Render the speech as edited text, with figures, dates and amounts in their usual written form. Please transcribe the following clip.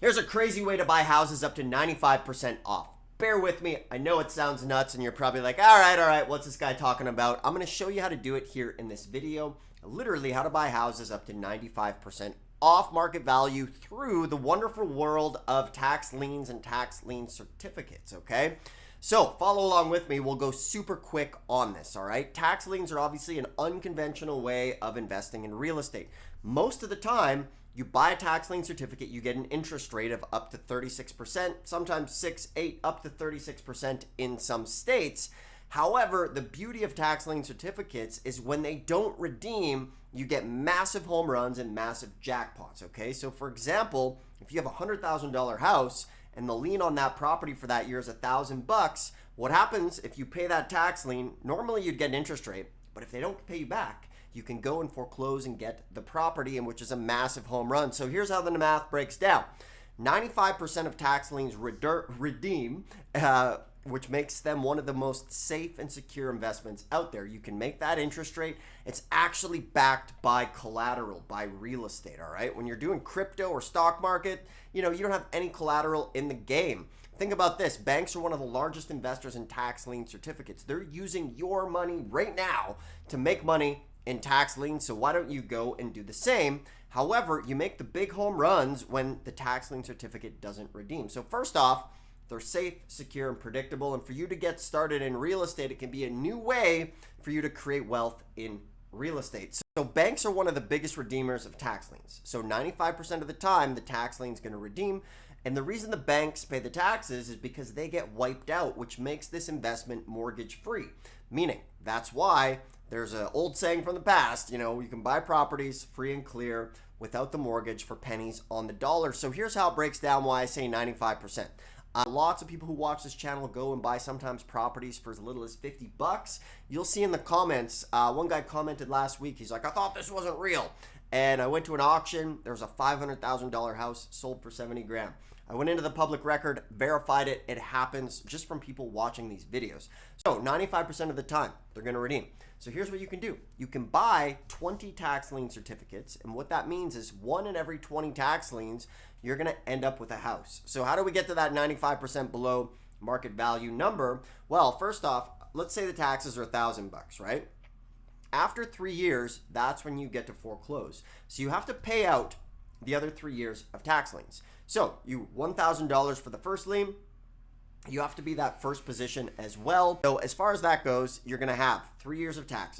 Here's a crazy way to buy houses up to 95% off. Bear with me. I know it sounds nuts and you're probably like, all right, what's this guy talking about? I'm going to show you how to do it here in this video. Literally how to buy houses up to 95% off market value through the wonderful world of tax liens and tax lien certificates, okay? So follow along with me. We'll go super quick on this, all right? Tax liens are obviously an unconventional way of investing in real estate. Most of the time, you buy a tax lien certificate, you get an interest rate of up to 36%, sometimes 6, 8, up to 36% in some states. However, the beauty of tax lien certificates is when they don't redeem, you get massive home runs and massive jackpots, okay? So for example, if you have a $100,000 house and the lien on that property for that year is $1,000, what happens if you pay that tax lien? Normally you'd get an interest rate, but if they don't pay you back, you can go and foreclose and get the property, and which is a massive home run. So here's how the math breaks down. 95% of tax liens redeem, which makes them one of the most safe and secure investments out there. You can make that interest rate. It's actually backed by collateral, by real estate, all right? When you're doing crypto or stock market, you don't have any collateral in the game. Think about this. Banks are one of the largest investors in tax lien certificates. They're using your money right now to make money in tax liens, so why don't you go and do the same? However, you make the big home runs when the tax lien certificate doesn't redeem. So first off, they're safe, secure, and predictable, and for you to get started in real estate, it can be a new way for you to create wealth in real estate. So banks are one of the biggest redeemers of tax liens. So 95% of the time, the tax lien is going to redeem, and the reason the banks pay the taxes is because they get wiped out, which makes this investment mortgage-free. Meaning, that's why there's an old saying from the past, you can buy properties free and clear without the mortgage for pennies on the dollar. So here's how it breaks down why I say 95%. Lots of people who watch this channel go and buy sometimes properties for as little as $50. You'll see in the comments, one guy commented last week, he's like, I thought this wasn't real. And I went to an auction, there was a $500,000 house sold for 70 grand. I went into the public record, verified it. It happens just from people watching these videos. So 95% of the time, they're going to redeem. So here's what you can do. You can buy 20 tax lien certificates. And what that means is 1 in every 20 tax liens, you're going to end up with a house. So how do we get to that 95% below market value number? Well, first off, let's say the taxes are $1,000, right? After 3 years, that's when you get to foreclose. So you have to pay out the other 3 years of tax liens. So you $1,000 for the first lien, you have to be that first position as well. So as far as that goes, you're going to have 3 years of taxes.